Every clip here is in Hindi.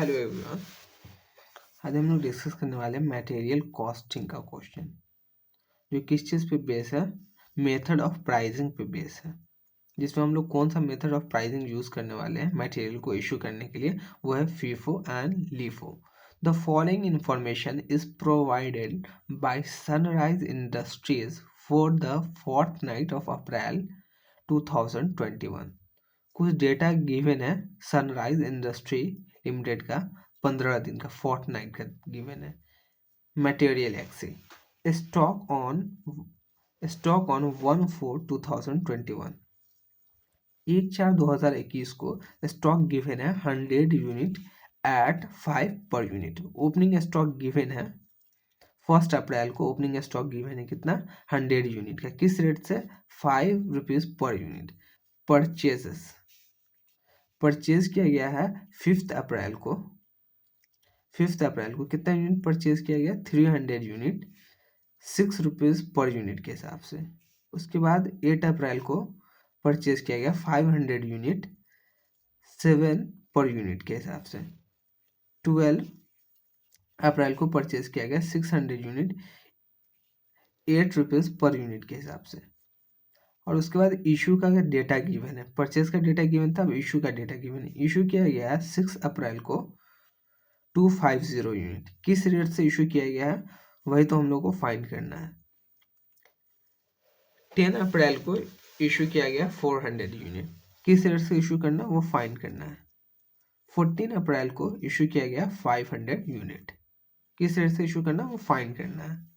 Hello everyone. आज हम लोग डिस्कस करने वाले हैं मटेरियल कॉस्टिंग का क्वेश्चन, जो किस चीज़ पे बेस है, मेथड ऑफ प्राइसिंग पे बेस है। जिसमें हम लोग कौन सा मेथड ऑफ प्राइसिंग यूज़ करने वाले हैं मटेरियल को इशू करने के लिए, वो है FIFO and LIFO. The following information is provided by sunrise industries for the fourth night of April 2021। कुछ डेटा गिवन है सनराइज इंडस्ट्री लिमिटेड का 15 दिन का, फोर्टनाइट का गिवन है। Material Excel stock on 1/4/2021। 1/4/2021 को स्टॉक गिवन है 100 unit eight 5 per unit. Opening stock given है 1 अप्रैल को। ओपनिंग स्टॉक गिवन है कितना, 100 यूनिट का। किस रेट से, 5 रुपीज पर यूनिट। परचेज किया गया है 5 अप्रैल को। 5 अप्रैल को कितना यूनिट परचेज किया गया, 300 यूनिट, 6 रुपीज़ पर यूनिट के हिसाब से। उसके बाद 8 अप्रैल को परचेज किया गया 500 यूनिट, 7 पर यूनिट के हिसाब से। 12 अप्रैल को परचेज किया गया 600 यूनिट, 8 रुपीज़ पर यूनिट के हिसाब से। और उसके बाद इशू का डेटा गिवन है, परचेज का डेटा गिवन था, अब इशू का डेटा गिवन है। इशू किया गया है 6 अप्रैल को 250 यूनिट। किस रेट से इशू किया गया है, वही तो हम लोग को फाइंड करना है। 10 अप्रैल को इशू किया गया 400 यूनिट। किस रेट से इशू करना, वो फाइंड करना है। 14 अप्रैल को इशू किया गया 500 यूनिट। किस रेट से इशू करना, वो फाइंड करना है।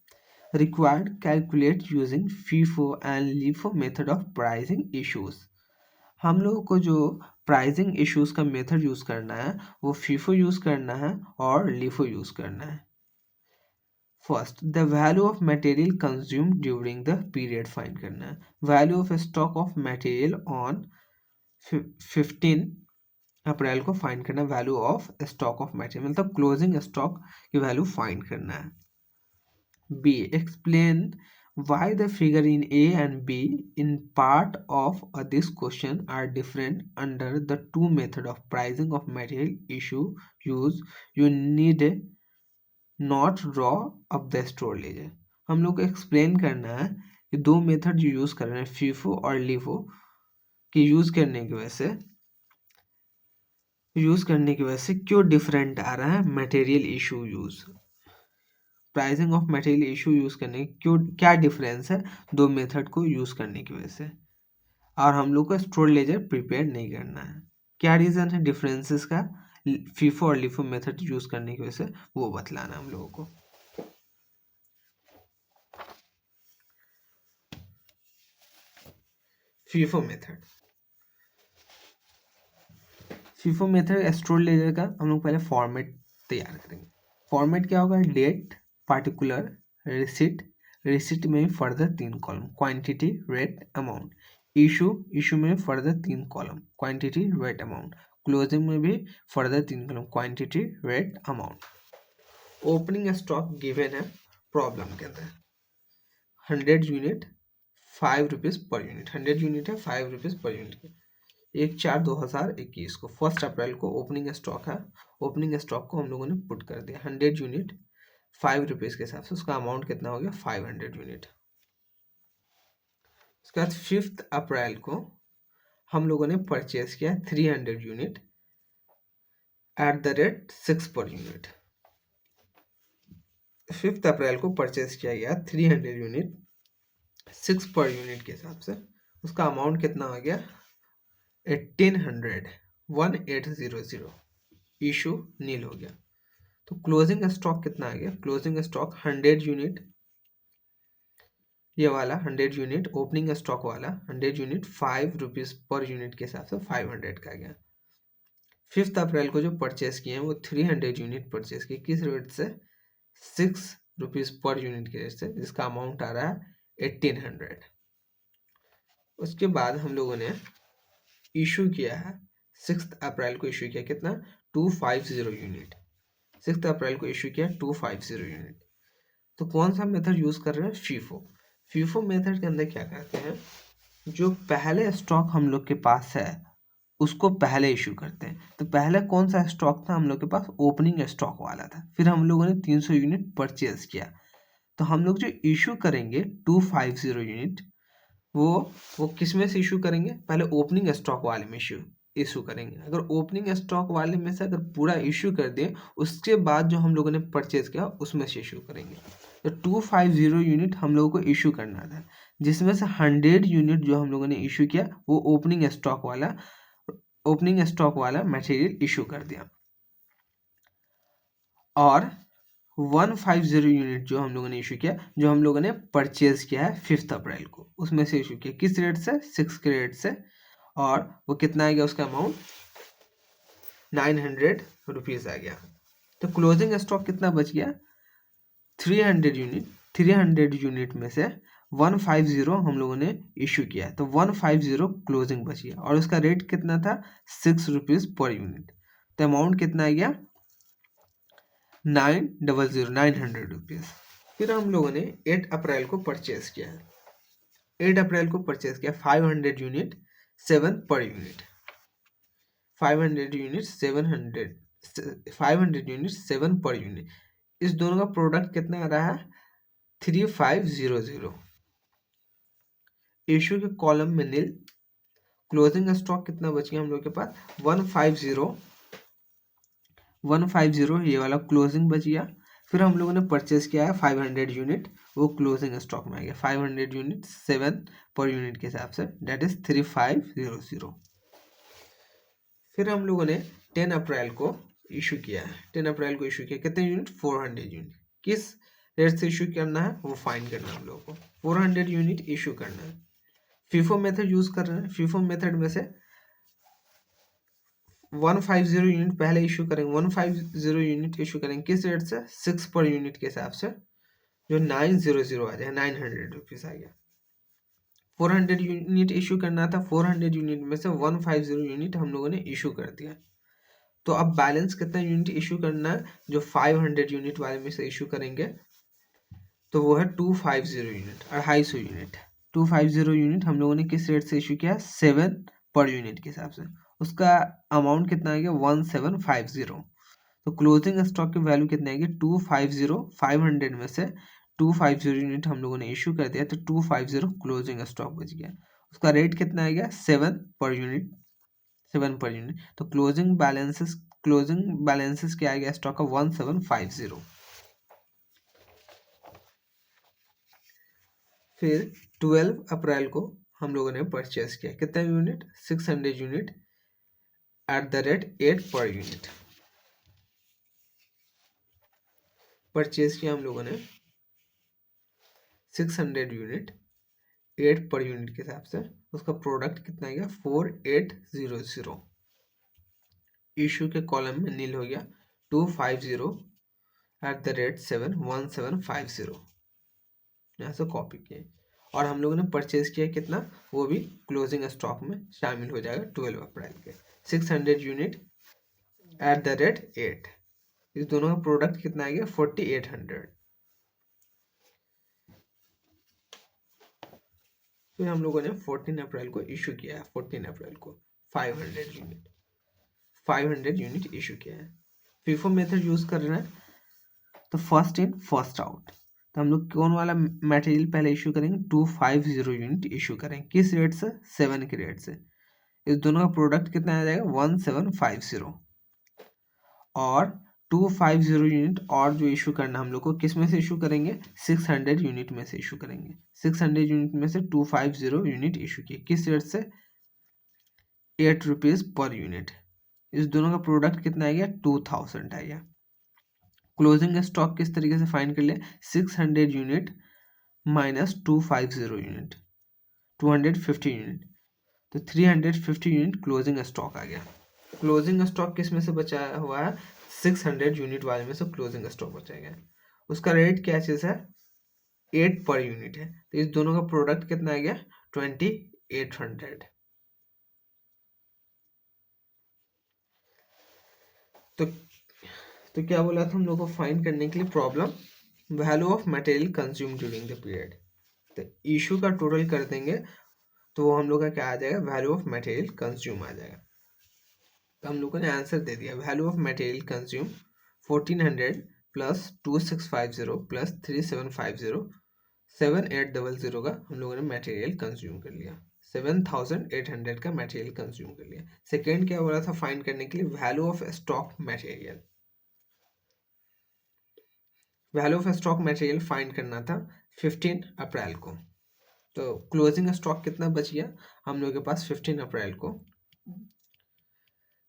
Required calculate using FIFO and LIFO method of pricing issues. हम लोगों को जो प्राइसिंग इश्यूज का मेथड यूज करना है, वो फीफो यूज करना है और लीफो यूज करना है। First, the value of material consumed during the period find करना है। Value of stock of material on 15 April को फाइंड करना है। Value of stock of material मतलब क्लोजिंग स्टॉक की वैल्यू फाइंड करना है। B, explain why the figure in A and B in part of this question are different under the two method of pricing of material issue use. You need not draw up the store ledger. हम लोग को एक्सप्लेन करना है कि दो मेथड जो यूज कर रहे हैं फीफो और लीफो के यूज करने की वजह से क्यों डिफरेंट आ रहा है material issue use. Pricing of material issue use करने क्यों, क्या डिफरेंस है दो मेथड को यूज करने की वजह से। और हम लोग को स्टोर लेजर प्रिपेयर नहीं करना है। क्या रीजन है डिफरेंसेस का फीफो और लिफो मेथड यूज करने की वजह से, वो बतलाना हम लोगों को। फीफो मेथड स्टोर लेजर का हम लोग पहले फॉर्मेट तैयार करेंगे। फॉर्मेट क्या होगा, डेट, पार्टिकुलर, रिसिट में further 3 column, quantity, rate, amount. Issue में further 3 column, quantity, rate, amount. Closing में भी further 3 column, quantity, rate, amount. Opening stock given है प्रॉब्लम के अंदर 100 unit 5 rupees per unit. 100 unit है 5 रुपीज पर यूनिट। 1/4/2021 को 1 अप्रैल को ओपनिंग स्टॉक है। ओपनिंग स्टॉक को हम लोगों ने पुट कर दिया 100 यूनिट 5 रुपीज के हिसाब से। उसका अमाउंट कितना हो गया, 500 यूनिट। उसके बाद 5 अप्रैल को हम लोगों ने परचेज किया 300 unit at the rate 6 per unit. 5 अप्रैल को परचेज किया गया 300 यूनिट 6 पर यूनिट के हिसाब से। उसका अमाउंट कितना हो गया, 1800। इशू नील हो गया। तो क्लोजिंग स्टॉक कितना आ गया, क्लोजिंग स्टॉक 100 यूनिट, ये वाला 100 यूनिट ओपनिंग स्टॉक वाला 100 यूनिट 5 रुपीज पर यूनिट के हिसाब से 500 का गया। 5 अप्रैल को जो परचेस किए हैं वो 300 यूनिट परचेस किए, किस रेट से, 6 रुपीज पर यूनिट के रेट से, जिसका अमाउंट आ रहा है 1800। उसके बाद हम लोगों ने इशू किया है 6 अप्रैल को इशू किया कितना, 250 यूनिट। 6 अप्रैल को इशू किया 250 यूनिट। तो कौन सा मेथड यूज कर रहे हैं, फीफो मेथड के अंदर क्या करते हैं, जो पहले स्टॉक हम लोग के पास है उसको पहले इशू करते हैं। तो पहले कौन सा स्टॉक था हम लोग के पास? ओपनिंग स्टॉक वाला था। फिर हम लोगों ने 300 यूनिट परचेज किया। तो हम लोग जो इशू करेंगे 250 यूनिट, वो किस में से इशू करेंगे? पहले ओपनिंग स्टॉक वाले में इशू करेंगे। अगर ओपनिंग स्टॉक वाले में से अगर पूरा इशू कर दें, उसके बाद जो हम लोगों ने परचेज किया उसमें से इशू करेंगे। तो 250 यूनिट हम लोगों को इशू करना था, जिसमें से 100 यूनिट जो हम लोगों ने इशू किया वो ओपनिंग स्टॉक वाला मटेरियल इशू कर दिया। और 150 यूनिट जो हम लोगों ने इशू किया, जो हम लोगों ने परचेज किया है 5 अप्रैल को, उसमें से इशू किया। किस रेट से? 6 के रेट से। और वो कितना आ गया? उसका अमाउंट 900 रुपीज़ आ गया। तो क्लोजिंग स्टॉक कितना बच गया? 300 यूनिट। 300 यूनिट में से 150 हम लोगों ने इशू किया, तो 150 क्लोजिंग बच गया। और उसका रेट कितना था? 6 रुपीज़ पर यूनिट। तो अमाउंट कितना आ गया? 900 रुपीज़। फिर हम लोगों ने 8 अप्रैल को परचेज किया है। 8 अप्रैल को परचेज किया 500 unit 7 per unit. 500 unit 7 per unit. इस दोनों का प्रोडक्ट कितना आ रहा है? 3500। इशू के कॉलम में नील। क्लोजिंग स्टॉक कितना बच गया हम लोग के पास? 150 ये वाला क्लोजिंग बच गया। फिर हम लोगों ने परचेज किया है 500 यूनिट, वो क्लोजिंग स्टॉक में आ गया। 500 यूनिट 7 पर यूनिट के हिसाब से, डेट इज 3500। फिर हम लोगों ने 10 अप्रैल को इशू किया है। 10 अप्रैल को इशू किया कितने यूनिट? 400 यूनिट। किस रेट से इशू करना है वो फाइंड करना है हम लोग को। 400 यूनिट इशू करना है। फीफो मेथड यूज कर रहे हैं। फीफो मेथड में से 150 यूनिट पहले इशू करेंगे। 150 यूनिट इशू करेंगे किस रेट से? 6 पर यूनिट के हिसाब से, जो 900 आ जाएगा। 900 रुपीज़ आ गया। 400 यूनिट इशू करना था। 400 यूनिट में से 150 यूनिट हम लोगों ने इशू कर दिया। तो अब बैलेंस कितना यूनिट इशू करना है? जो 500 यूनिट वाले में से इशू करेंगे तो वो है 250 यूनिट, 250 यूनिट। 250 यूनिट हम लोगों ने किस रेट से इशू किया? 7 पर यूनिट के हिसाब से। उसका अमाउंट कितना आ गया? 1750। तो क्लोजिंग स्टॉक की वैल्यू कितनी आएगी? 250। 500 में से 250 यूनिट हम लोगों ने इशू कर दिया, तो 250 क्लोजिंग स्टॉक बच गया। उसका रेट कितना आ गया? 7 पर यूनिट। 7 per unit. तो क्लोजिंग बैलेंसेस क्या आ गया स्टॉक का? 1750। फिर 12 अप्रैल को हम लोगों ने परचेज किया कितना unit? 600 unit at the rate 8 per unit purchase किया हम लोगों ने। 600 यूनिट 8 पर यूनिट के हिसाब से। उसका प्रोडक्ट कितना गया? 4800। इशू के कॉलम में नील हो गया। 250 एट द रेट 1750 यहाँ से कॉपी किए। और हम लोगों ने परचेज किया कितना? वो भी क्लोजिंग स्टॉक में शामिल हो जाएगा 12 अप्रैल के। 600 यूनिट एट द रेट 8। इस दोनों का प्रोडक्ट कितना आ गया? 4800। फिर हम लोगों ने 14 अप्रैल को इशू किया है। 14 अप्रैल को 500 यूनिट इशू किया है। फीफो मेथड यूज कर रहे हैं, तो फर्स्ट इन फर्स्ट आउट। तो हम लोग कौन वाला मटेरियल पहले इशू करेंगे? 250 यूनिट इशू करेंगे। किस रेट से? 7 के रेट से। इस दोनों का प्रोडक्ट कितना आ जाएगा? 1750। और 250 यूनिट और जो इशू करना हम लोग को किस में से इशू करेंगे? 600 यूनिट में से इशू करेंगे। 600 यूनिट में से 250 यूनिट इशू किए किस रेट से? 8 रुपीज़ पर यूनिट। इस दोनों का प्रोडक्ट कितना आ गया? 2000 आ गया। क्लोजिंग स्टॉक किस तरीके से फाइंड कर लिया? 600 यूनिट माइनस 250 यूनिट, 250 यूनिट। तो 350 यूनिट क्लोजिंग स्टॉक आ गया। क्लोजिंग स्टॉक किस में से बचा हुआ है? 600 यूनिट वाले में से क्लोजिंग स्टॉक बचा गया। उसका रेट क्या चीज़ है? 8 पर यूनिट है। तो इस दोनों का प्रोडक्ट कितना आ गया? 2800। तो क्या बोला था हम लोग को फाइंड करने के लिए? Problem value of material consume during the period. तो इशू का टोटल कर देंगे तो वो हम लोग का क्या आ जाएगा? वैल्यू ऑफ मटेरियल कंज्यूम आ जाएगा। तो हम लोगों ने आंसर दे दिया, value of material consume 1400 plus 2650 plus 3750, 7800 का हम लोगों ने मटेरियल कंज्यूम कर लिया, 7800 का मटेरियल कंज्यूम कर लिया। सेकेंड क्या बोला था फाइंड करने के लिए, value of stock material, value of stock material find करना था 15 अप्रैल को। तो क्लोजिंग स्टॉक कितना बच गया हम लोगों के पास 15 अप्रैल को,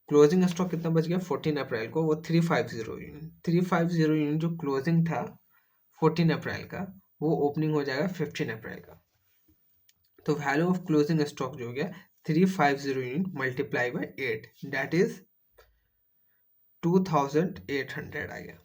क्लोजिंग स्टॉक कितना बच गया 14 अप्रैल को, वो 350 यूनिट, 350 यूनिट जो क्लोजिंग था 14 अप्रैल का, वो ओपनिंग हो जाएगा 15 अप्रैल का। तो वैल्यू ऑफ क्लोजिंग स्टॉक जो हो गया 350 unit multiply by 8, that is 2800 आ गया।